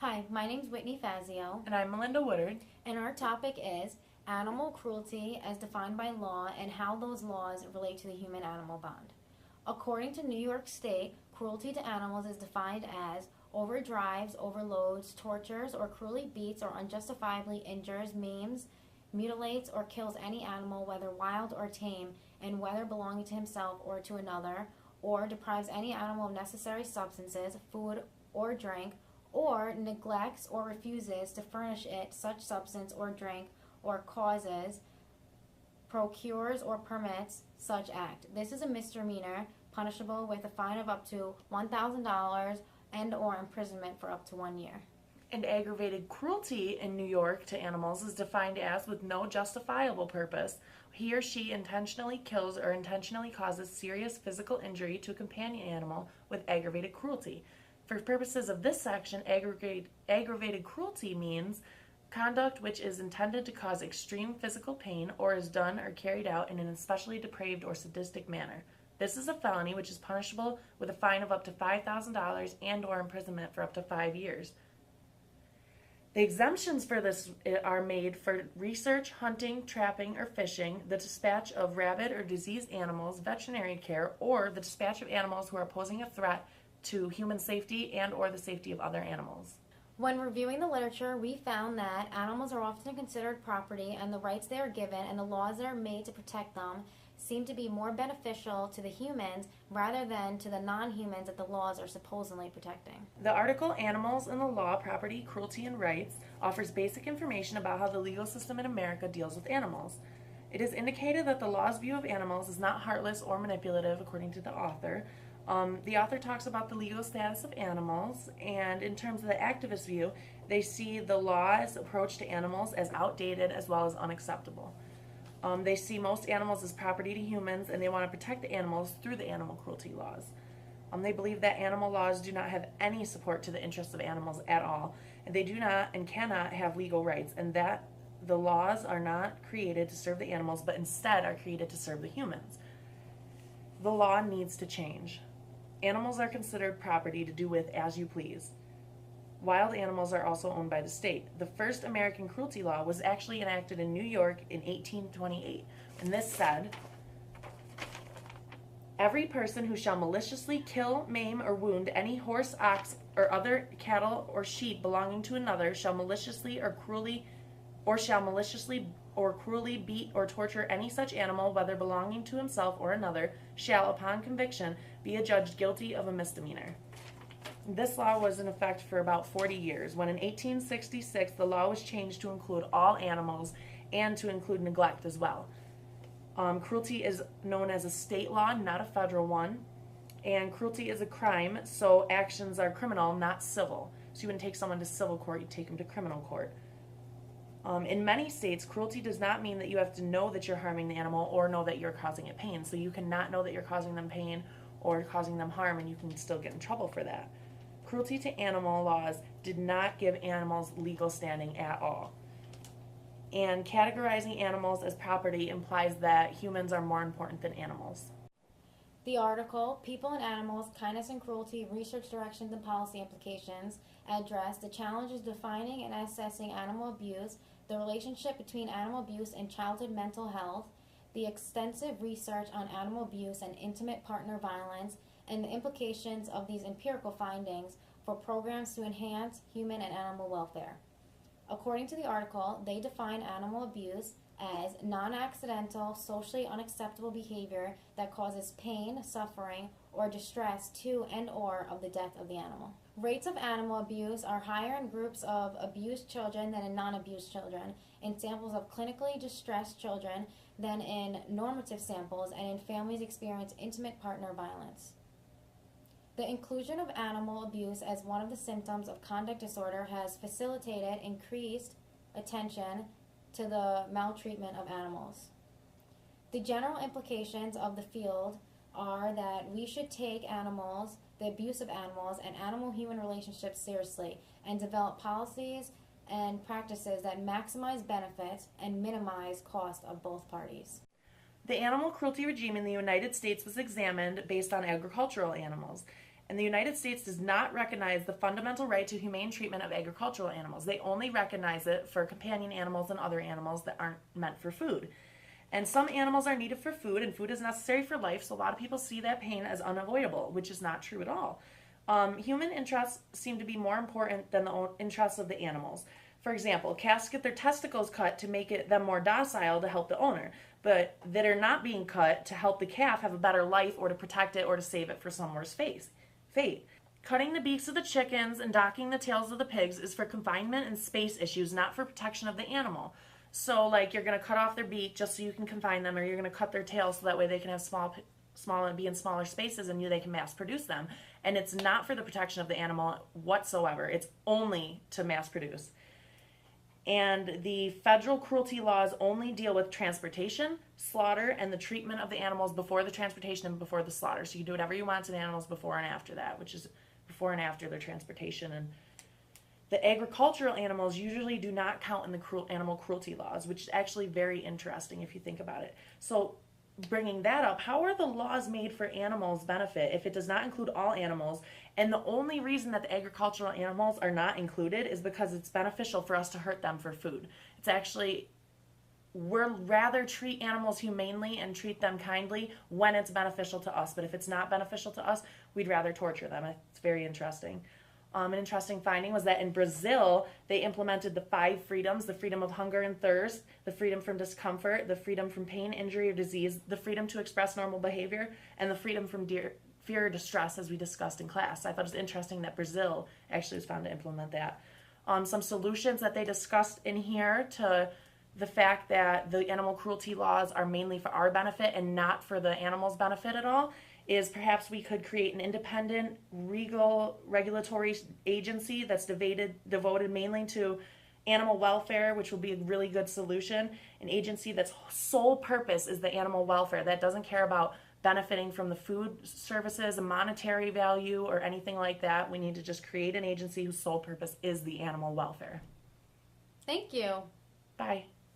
Hi, my name's Whitney Fazio, And I'm Melinda Woodard. and our topic is animal cruelty as defined by law and how those laws relate to the human animal bond. According to New York State, cruelty to animals is defined as overdrives, overloads, tortures, or cruelly beats or unjustifiably injures, maims, mutilates, or kills any animal, whether wild or tame, and whether belonging to himself or to another, or deprives any animal of necessary substances, food, or drink, or neglects or refuses to furnish it such substance or drink, or causes, procures, or permits such act. This is a misdemeanor, punishable with a fine of up to $1,000 and or imprisonment for up to 1 year. And aggravated cruelty in New York to animals is defined as with no justifiable purpose. He or she intentionally kills or intentionally causes serious physical injury to a companion animal with aggravated cruelty. For purposes of this section, aggravated cruelty means conduct which is intended to cause extreme physical pain or is done or carried out in an especially depraved or sadistic manner. This is a felony which is punishable with a fine of up to $5,000 and or imprisonment for up to 5 years. The exemptions for this are made for research, hunting, trapping, or fishing, the dispatch of rabid or diseased animals, veterinary care, or the dispatch of animals who are posing a threat to human safety and or the safety of other animals. When reviewing the literature, we found that animals are often considered property, and the rights they are given and the laws that are made to protect them seem to be more beneficial to the humans rather than to the non-humans that the laws are supposedly protecting. The article Animals in the Law, Property, Cruelty, and Rights offers basic information about how the legal system in America deals with animals. It is indicated that the law's view of animals is not heartless or manipulative, according to the author. The author talks about the legal status of animals, and in terms of the activist view, they see the law's approach to animals as outdated as well as unacceptable. They see most animals as property to humans, and they want to protect the animals through the animal cruelty laws. They believe that animal laws do not have any support to the interests of animals at all, and they do not and cannot have legal rights, and that the laws are not created to serve the animals, but instead are created to serve the humans. The law needs to change. Animals are considered property to do with as you please. Wild animals are also owned by the state. The first American cruelty law was actually enacted in New York in 1828, and this said, "Every person who shall maliciously kill, maim, or wound any horse, ox, or other cattle or sheep belonging to another shall maliciously or cruelly beat or torture any such animal, whether belonging to himself or another, shall, upon conviction, be adjudged guilty of a misdemeanor." This law was in effect for about 40 years, when in 1866 the law was changed to include all animals and to include neglect as well. Cruelty is known as a state law, not a federal one, and cruelty is a crime, so actions are criminal, not civil. So you wouldn't take someone to civil court, you take them to criminal court. In many states, cruelty does not mean that you have to know that you're harming the animal or know that you're causing it pain. So you cannot know that you're causing them pain or causing them harm, and you can still get in trouble for that. Cruelty to animal laws did not give animals legal standing at all. And categorizing animals as property implies that humans are more important than animals. The article, People and Animals, Kindness and Cruelty, Research Directions and Policy Implications, address the challenges defining and assessing animal abuse, the relationship between animal abuse and childhood mental health, the extensive research on animal abuse and intimate partner violence, and the implications of these empirical findings for programs to enhance human and animal welfare. According to the article, they define animal abuse as non-accidental, socially unacceptable behavior that causes pain, suffering, or distress to and or of the death of the animal. Rates of animal abuse are higher in groups of abused children than in non-abused children, in samples of clinically distressed children than in normative samples, and in families experience intimate partner violence. The inclusion of animal abuse as one of the symptoms of conduct disorder has facilitated increased attention to the maltreatment of animals. The general implications of the field are that we should take animals, the abuse of animals, and animal-human relationships seriously and develop policies and practices that maximize benefits and minimize cost of both parties. The animal cruelty regime in the United States was examined based on agricultural animals, And the United States does not recognize the fundamental right to humane treatment of agricultural animals. They only recognize it for companion animals and other animals that aren't meant for food. And some animals are needed for food, and food is necessary for life, so a lot of people see that pain as unavoidable, which is not true at all. Human interests seem to be more important than the interests of the animals. For example, calves get their testicles cut to make them more docile to help the owner, but that are not being cut to help the calf have a better life or to protect it or to save it for some worse fate. Cutting the beaks of the chickens and docking the tails of the pigs is for confinement and space issues, not for protection of the animal. So, like, you're going to cut off their beak just so you can confine them, or you're going to cut their tails so that way they can have be in smaller spaces and they can mass produce them. And it's not for the protection of the animal whatsoever. It's only to mass produce. And the federal cruelty laws only deal with transportation, slaughter, and the treatment of the animals before the transportation and before the slaughter. So you can do whatever you want to the animals before and after that, which is before and after their transportation. And the agricultural animals usually do not count in the animal cruelty laws, which is actually very interesting if you think about it. So bringing that up, how are the laws made for animals benefit if it does not include all animals? And the only reason that the agricultural animals are not included is because it's beneficial for us to hurt them for food. It's actually, we'd rather treat animals humanely and treat them kindly when it's beneficial to us. But if it's not beneficial to us, we'd rather torture them. It's very interesting. An interesting finding was that in Brazil, they implemented the 5 freedoms: the freedom of hunger and thirst, the freedom from discomfort, the freedom from pain, injury, or disease, the freedom to express normal behavior, and the freedom from fear or distress, as we discussed in class. I thought it was interesting that Brazil actually was found to implement that. Some solutions that they discussed in here to the fact that the animal cruelty laws are mainly for our benefit and not for the animals' benefit at all is perhaps we could create an independent regulatory agency that's devoted mainly to animal welfare, which will be a really good solution. An agency that's sole purpose is the animal welfare, that doesn't care about benefiting from the food services, a monetary value, or anything like that. We need to just create an agency whose sole purpose is the animal welfare. Thank you. Bye.